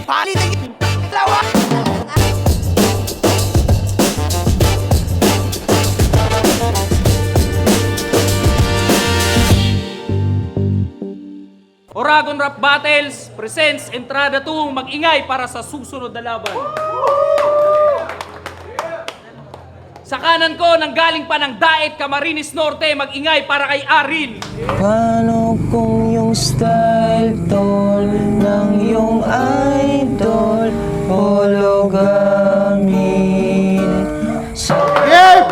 Palitin dalawa. Oragon Rap Battles presents Entrada 2. Mag-ingay para sa susunod na laban. Sa kanan ko, nanggaling pa ng Daet, Camarines Norte, mag-ingay para kay Aril. Paano kung yung style tol ng iyong idol hologamin? Yeah!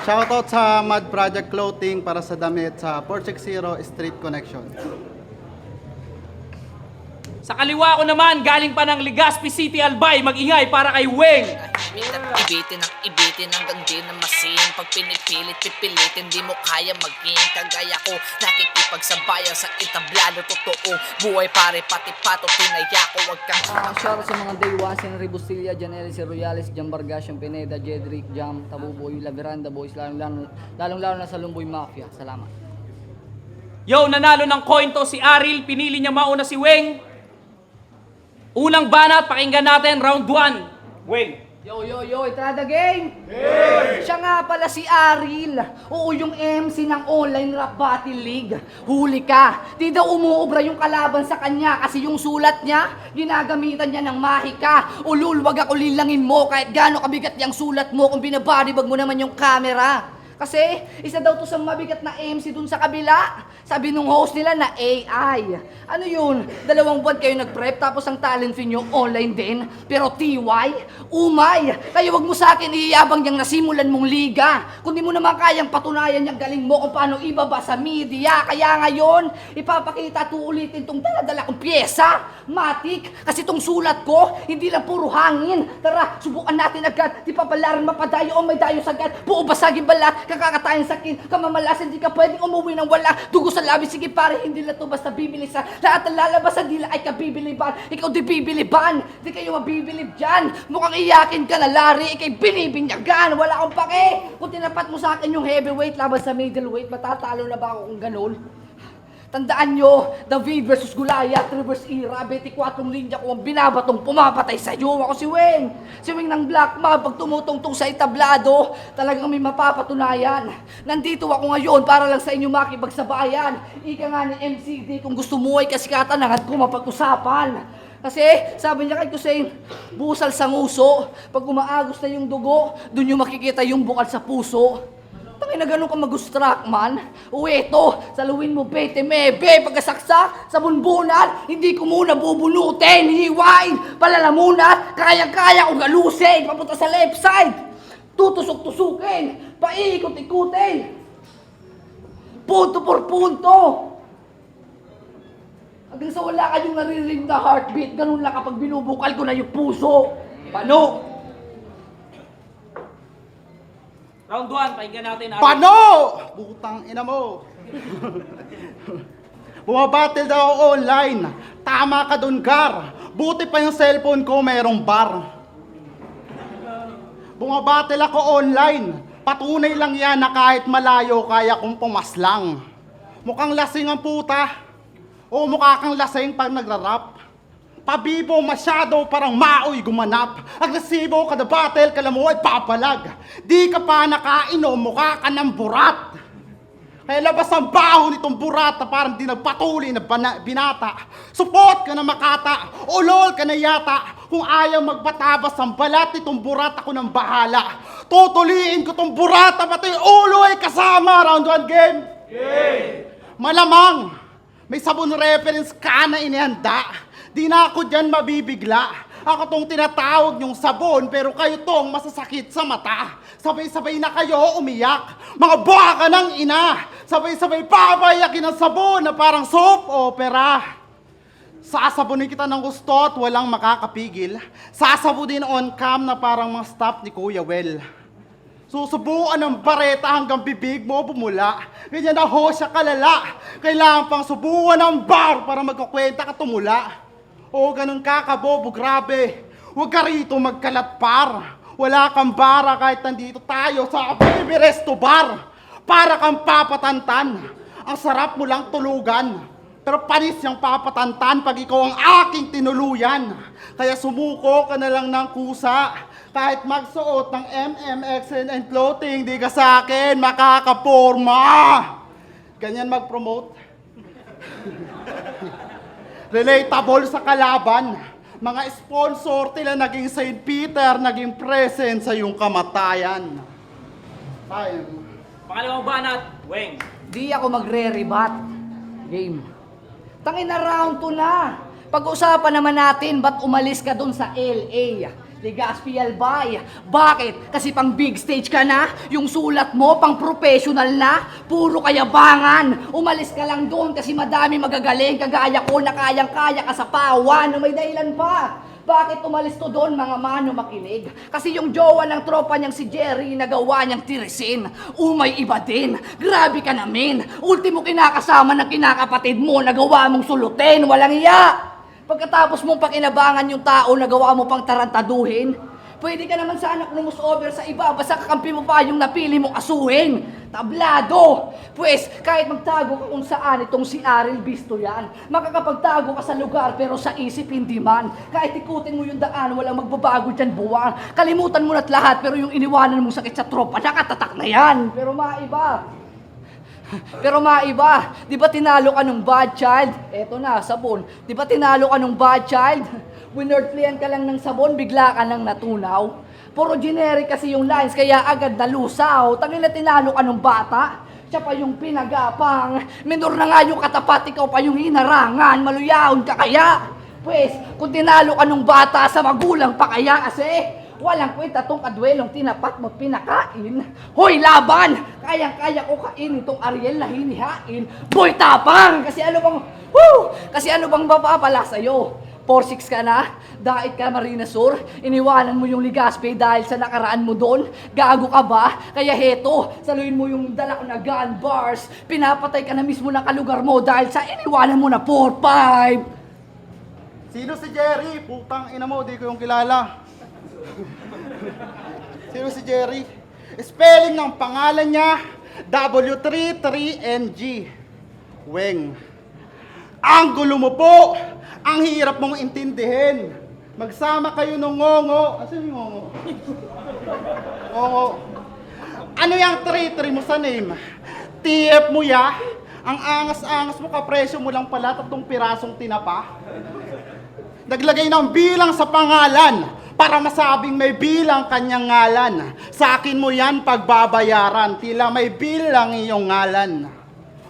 Shoutout sa Mad Project Clothing para sa damit sa 460 Street Connection. Sa kaliwa ko naman, galing pa ng Legazpi City, Albay, mag-ingay para kay Weng. Ibitin hanggang di na masin. Pag pinipilit, pipilitin, di mo kaya maging kagaya ko. Nakikipagsabayan sa itablado, totoo. Buhay pare, pati pato, tinaya ko. Wag kang Shoutout sa mga Day One, Sina Rebustilla, Janelle, si Royales, Jan Vargas, yung Pineda, Jedrick, Jam, Tabuboy, La Veranda Boys, lalong-lalo na sa Lumboy Mafia. Salamat. Yo, nanalo ng coin to si Aril. Pinili niya mauna si Weng. Unang banat, pakinggan natin, round 1. Weng. Yo, Entrada Game! Hey! Siya nga pala si Aril. Oo, yung MC ng Online Rap Battle League. Huli ka. Di daw umuubra yung kalaban sa kanya kasi yung sulat niya, ginagamitan niya ng mahika. Ulul, wag ako lilangin mo kahit gaano kabigat yung sulat mo kung binabadibag mo naman yung camera. Kasi isa daw to sa mabigat na MC dun sa kabila. Sabi nung host nila na AI. Ano yun? 2 buwan kayo nag-prep tapos ang talent fee nyo online din. Pero TY, umay, kaya wag mo sa akin iiyabang yung nasimulan mong liga. Kung di mo naman kayang patunayan yung galing mo kung paano ibaba sa media. Kaya ngayon, ipapakita at uulitin tong dala-dala kong pyesa. Matik, kasi tong sulat ko, hindi lang puro hangin. Tara, subukan natin agad. Di pa balaran mapadayo o may dayo sagad. Buo basagin balat. Kakakatayin sakin, kamamalasan, di ka pwedeng umuwi ng wala. Dugo sa labi, sige pare, hindi lang to basta bibilisan. Lahat ng lalabas sa dila ay kabibiliban. Ikaw di bibiliban, di kayo mabibilib dyan. Mukhang iyakin ka na lari, ikay binibinyagan. Wala akong pake. Kung tinapat mo sa akin yung heavyweight laban sa middleweight, matatalo na ba ako kung ganun? Tandaan nyo, David versus Goliath, reverse era, 24 linya ko ang binabatong pumapatay sa iyo. Ako si Weng. Si Weng ng Black Mob, pag tumutungtong sa itablado, talagang may mapapatunayan. Nandito ako ngayon para lang sa inyo makipagsabayan. Ika nga ni MCD, kung gusto mo ay kasikatan, hangad ko mapag-usapan. Kasi, sabi niya kay Kusain, busal sa nguso, pag umaagos na yung dugo, dun yung makikita yung bukal sa puso. Tangin na ganun ka mag-struck, man. O eto, saluin mo, bete, mebe, pagkasaksak, sa bunbunan, hindi ko muna bubunutin, hiwain, palalamunan, kayang-kaya kong galusin, papunta sa left side, tutusok-tusukin, paikot-ikutin, punto por punto. Hanggang sa wala kayong naririnig na heartbeat, ganun lang kapag binubukal ko na yung puso. Paano? Round 1, pakinggan natin. Aril. Pano! Butang ina mo! Bumabattle daw ako online. Tama ka dun, Gar. Buti pa yung cellphone ko mayroong bar. Bumabattle ako online. Patunay lang yan na kahit malayo kaya kong pumaslang. Mukhang lasing ang puta. O mukha kang lasing pag nagrarap. Pabibo masyado, parang maoy gumanap. Agresibo kada battle, kala mo ay papalag. Di ka pa nakainom, mukha ka ng burat. Kaya labas ang baho nitong burat na parang di nagpatuloy na binata. Support ka na makata, ulol ka na yata. Kung ayaw magbatabas ang balat nitong burat, ako nang bahala. Tutuliin ko tong burat, pati ulo ay kasama. Round 1 game. Malamang, may sabon reference ka na inihanda. Di na ako dyan mabibigla. Ako tong tinatawag yung sabon, pero kayo tong masasakit sa mata. Sabay-sabay na kayo umiyak. Mga baka ng ina. Sabay-sabay papayakin ang sabon na parang soap opera. Sasabunin kita ng gusto at walang makakapigil. Sasabunin on cam na parang mga staff ni Kuya Well. Susubuan ng bareta hanggang bibig mo bumula. Ganyan na ho siya kalala. Kailangan pang subuan ng bar para magkakwenta ka tumula. O ganun ka kabobo, grabe. Huwag ka rito magkalatpar. Wala kang bara kahit nandito tayo sa Baby Resto Bar. Para kang papatantan. Ang sarap mo lang tulugan. Pero panis yung papatantan pag ikaw ang aking tinuluyan. Kaya sumuko ka na lang ng kusa. Kahit magsuot ng MMXN clothing, di ka sa akin makakaporma. Ganyan mag-promote. Relatable sa kalaban. Mga sponsor tila naging St. Peter, naging present sa iyong kamatayan. Time. Pangalawang banat, Weng. Di ako magre-rebat. Game. Tangin na round 2 na. Pag-usapan naman natin, ba't umalis ka dun sa LA? Legazpi Albay. Bakit? Kasi pang big stage ka na? Yung sulat mo, pang professional na? Puro kayabangan. Umalis ka lang doon kasi madami magagaling kagaya ko na kayang-kaya ka sa pawan na may dahilan pa. Bakit umalis to doon mga mano makinig? Kasi yung jowa ng tropa niyang si Jerry nagawa niyang tirisin. Umay iba din. Grabe ka namin. Ultimo kinakasama ng kinakapatid mo nagawa mong sulutin. Walang iya. Pagkatapos mong pakinabangan yung tao nagawa mo pang tarantaduhin. Pwede ka naman sana kung over sa iba, basta kakampi mo pa yung napili mong asuhin. Tablado! Pues, kahit magtago ka kung saan itong si Aril Bisto yan, makakapagtago ka sa lugar pero sa isip hindi man. Kahit ikutin mo yung daan, walang magbabago dyan buwan. Kalimutan mo na't lahat pero yung iniwanan mong sakit sa tropa, nakatatak na yan. Pero maiba, di ba tinalo ka nung bad child? Eto na, sabon. Di ba tinalo ka nung bad child? Winordplayan ka lang ng sabon, bigla ka nang natunaw. Puro generic kasi yung lines, kaya agad nalusaw. Tangina tinalo ka nung bata, siya pa yung pinagapang. Minor na nga yung katapat, ikaw pa yung hinarangan. Maluyahon ka kaya? Pues, kung tinalo ka nung bata, sa magulang pa kaya kasi? Walang kwenta tong kadwelong tinapat mo pinakain. Hoy, laban! Kayang-kaya ko kain itong Ariel na hinihain. Boy, tapang! Kasi ano bang mapapala sa'yo? 4-6 ka na? Dait ka Marina Sur? Iniwanan mo yung Legazpi dahil sa nakaraan mo doon? Gago ka ba? Kaya heto, saluin mo yung dala ko na gun bars. Pinapatay ka na mismo ng kalugar mo dahil sa iniwanan mo na 4-5. Sino si Jerry? Putang ina mo, di ko yung kilala. Sino si Jerry? Spelling ng pangalan niya, W33NG. Weng. Ang gulo mo po! Ang hirap mong intindihin. Magsama kayo ng ngongo. Asan yung ngongo? Ngongo. Ano yung 33 mo sa name? TF mo ya? Ang angas-angas mo, kapresyo mo lang pala 3 pirasong tinapa. Naglagay ng bilang sa pangalan para masabing may bilang kanyang ngalan. Sa akin mo yan pagbabayaran, tila may bilang iyong ngalan.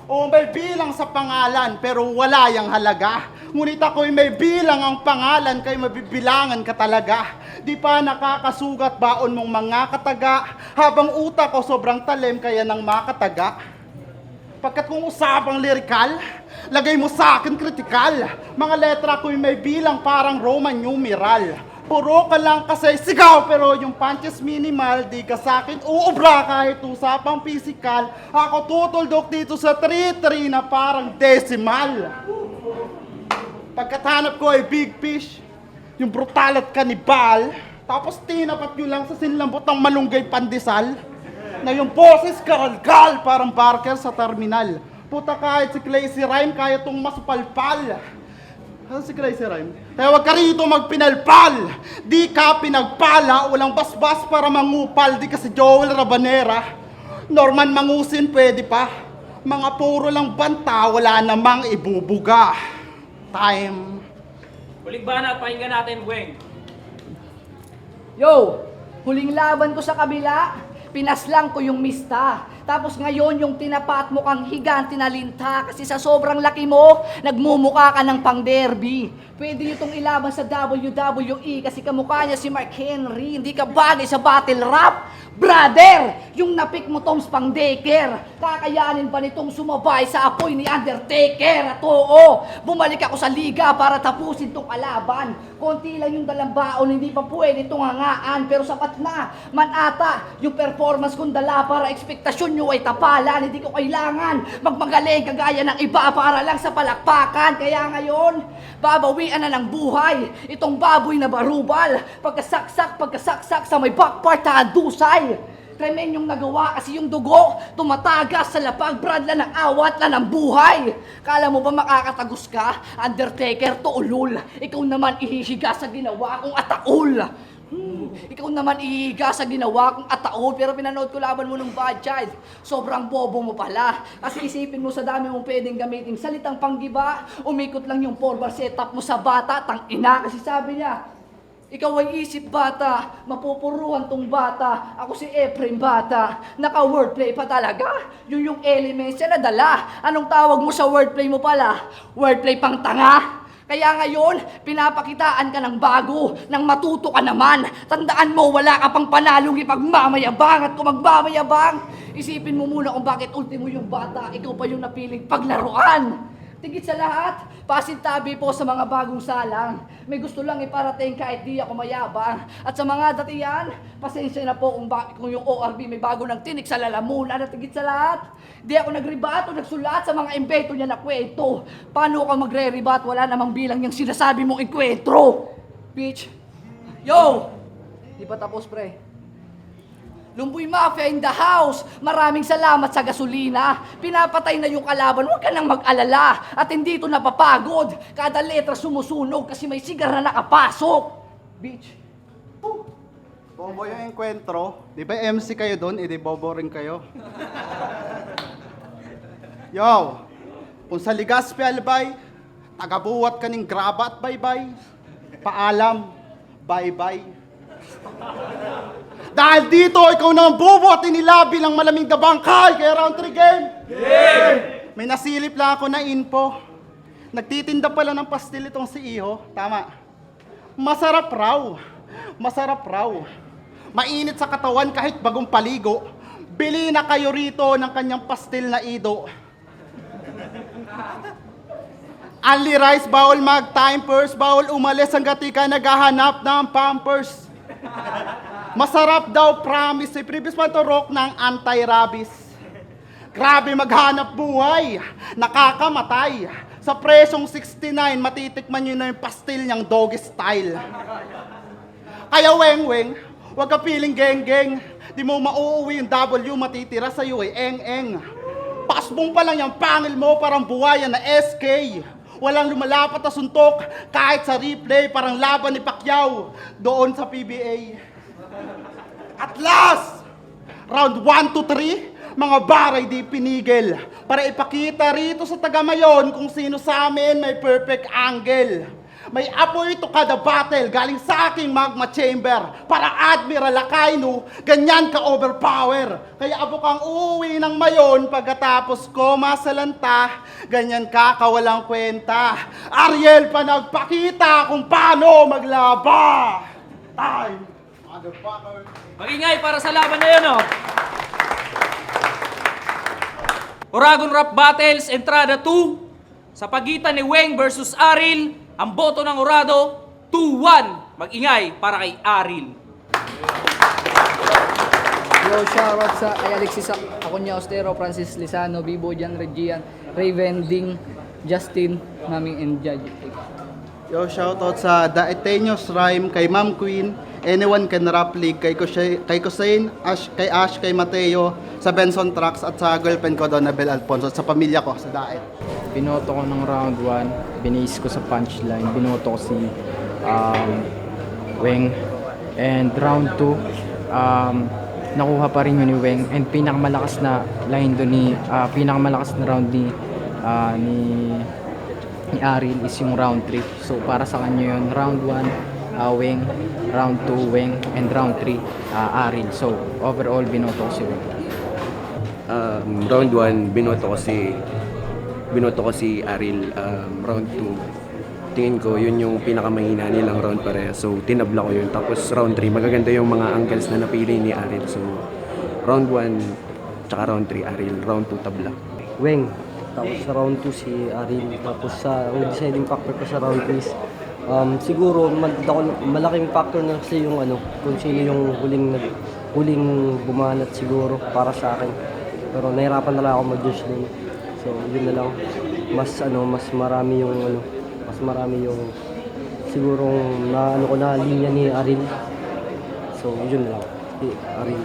O may bilang sa pangalan pero wala yang halaga. Ngunit ako'y may bilang ang pangalan kay mabibilangan ka talaga. Di pa nakakasugat baon mong mga kataga, habang utak ko sobrang talim kaya nang makataga. Pagkat kung usapang lirikal, lagay mo sa akin kritikal. Mga letra ko'y may bilang parang Roman numeral. Puro ka lang kasi sigaw pero yung punches minimal, di ka sa akin uubra kahit usapang physical. Ako tutuldok dito sa 3-3 na parang decimal. Pagkathanap ko ay big fish, yung brutal at kanibal. Tapos tinapat nyo lang sa sinlambot ng malunggay pandesal. Na yung boses karal-kal parang barker sa terminal. Puta kahit si Crazy Rhyme kaya tong masupalpal. Ano si Crazy Rhyme? Kaya wag ka rito magpinalpal. Di ka pinagpala, walang basbas para mangupal. Di ka si Joel Rabanera. Norman Mangusin pwede pa. Mga puro lang banta, wala namang ibubuga. Time. Huling banat, pakinggan natin, Weng. Yo, huling laban ko sa kabila, pinaslang ko yung mista. Tapos ngayon yung tinapat mo kang higanti na linta kasi sa sobrang laki mo, nagmumukha ka ng pang-derby. Pwede nyo itong ilaban sa WWE kasi kamukha niya si Mark Henry. Hindi ka bagay sa battle rap. Brother, yung napik mo Toms pang daycare, kakayanin ba nitong sumabay sa apoy ni Undertaker? At oo, bumalik ako sa liga para tapusin tong kalaban. Konti lang yung dalang baon, hindi pa pwede itong hangaan, pero sapat na. Manata, yung performance kong dala para ekspektasyon nyo ay tapalan. Hindi ko kailangan magmagaling kagaya ng iba para lang sa palakpakan. Kaya ngayon, babawian na ng buhay itong baboy na barubal. Pagkasaksak sa may back part na adusay. Krimen yung nagawa kasi yung dugo tumatagas sa lapag, brad lang ng awat lang ng buhay. Kala mo ba makakatagos ka? Undertaker to ulul. Ikaw naman ihihiga sa ginawa kong ataol. Ikaw naman ihihiga sa ginawa kong ataol, pero pinanood ko laban mo nung Bad Child. Sobrang bobo mo pala. Kasi isipin mo sa dami mong pwedeng gamitin salitang panggiba, umikot lang yung forward setup mo sa bata, tang ina. Kasi sabi niya, ikaw ay isip bata, mapupuruan tong bata. Ako si Efrem bata, naka-wordplay pa talaga. Yun yung elements na nadala. Anong tawag mo sa wordplay mo pala? Wordplay pang tanga? Kaya ngayon, pinapakitaan ka ng bago, nang matuto ka naman. Tandaan mo, wala ka pang panalong ipagmamayabang. At kung magmamayabang, isipin mo muna kung bakit ultimo yung bata, ikaw pa yung napiling paglaruan. Tigit sa lahat, pasintabi po sa mga bagong salang. May gusto lang iparating kahit di ako mayabang. At sa mga datiyan, pasensya na po kung yung ORB may bago ng tinik sa lalamunan. At tigit sa lahat, di ako nagribat o nagsulat sa mga imbeto niya na kwento. Paano ka magre-ribat? Wala namang bilang yung sinasabi mong inkwentro. Bitch. Yo! Di pa tapos, pre. Lumboy Mafia in the house! Maraming salamat sa gasolina. Pinapatay na yung kalaban, huwag ka nang mag-alala. At hindi ito napapagod. Kada letra sumusunog kasi may sigar na nakapasok. Bitch. Bobo yung enkwentro. Di ba MC kayo doon? Eh di bobo rin kayo. Yo! Kung sa Ligaspi Albay, tagabuwat ka ng graba at bye-bye. Paalam, bye-bye. Dahil dito, ikaw na ang bubo at inilabi ng malaming dabangkay kaya round 3 game. May nasilip lang ako na info. Nagtitinda pala ng pastil itong si Iho. Tama. Masarap raw. Masarap raw. Mainit sa katawan kahit bagong paligo. Bili na kayo rito ng kanyang pastil na ido. Only rice, bawal mag-timepers, bawal umalis hanggat di ka naghahanap ng pampers. Masarap daw, promise, si Previous Pantorok ng anti-rabies. Grabe maghanap buhay, nakakamatay. Sa presyong 69, matitikman nyo na yung pastil niyang doggy style. Kaya weng-weng, huwag ka piling geng-geng. Di mo mauuwi yung W, matitira sa'yo eng-eng. Pasbong pa lang yung pangil mo, parang buwayan na SK. Walang lumalapat na suntok, kahit sa replay, parang laban ni Pacquiao doon sa PBA. At last, round 1 to 3, mga baray di pinigil para ipakita rito sa Tagamayon kung sino sa amin may perfect angle. May apoy to kada battle galing sa aking magma chamber para Admiral Akainu, ganyan ka overpower. Kaya abo kang uuwi ng mayon pagkatapos ko masalanta, ganyan ka kawalang kwenta. Ariel pa nagpakita kung paano maglaba. Time! Motherfucker! Magingay para sa laban na yun, oh. Oragon Rap Battles, Entrada 2. Sa pagitan ni Weng versus Aril, ang boto ng Orado, 2-1. Mag-ingay para kay Aril. Yo, shoutout sa kay Alexis Acuña Ostero, Francis Lizano, Bibo Jan Regian, Raven Ding, Justin, Mami and Judge. Yo, shoutout sa Daeteños Rhyme, kay Ma'am Queen, Anyone Can Rap League, kay Kusain, kay Ash, kay Mateo, sa Benson Trucks at sa girlfriend ko doon, Nabel Alfonso, at sa pamilya ko, sa Daet. Binoto ko ng round 1, binase ko sa punchline, binoto ko si Weng. And round 2, nakuha pa rin yun ni Weng. And pinakamalakas na line doon pinakamalakas na round ni Aril is yung round 3. So para sa kanya yun, round 1, Weng, round 2, Weng, and round 3, Aril. So overall, binoto ko si Weng. Round 1, binoto ko si Aril. Round 2, tingin ko yun yung pinakamahina nilang round pareha. So tinabla ko yun. Tapos round 3, magaganda yung mga angles na napili ni Aril. So round 1, tsaka round 3, Aril. Round 2, tabla. Weng. Tapos sa round 2 si Aril. Tapos sa deciding factor ko sa round 3 is, siguro malaking factor na kasi yung kung sino yung huling bumanat siguro para sa akin. Pero nahirapan na lang ako mag-judge din. So yun na lang. Mas marami yung sigurong na linya ni Aril. So yun na lang. Si Aril.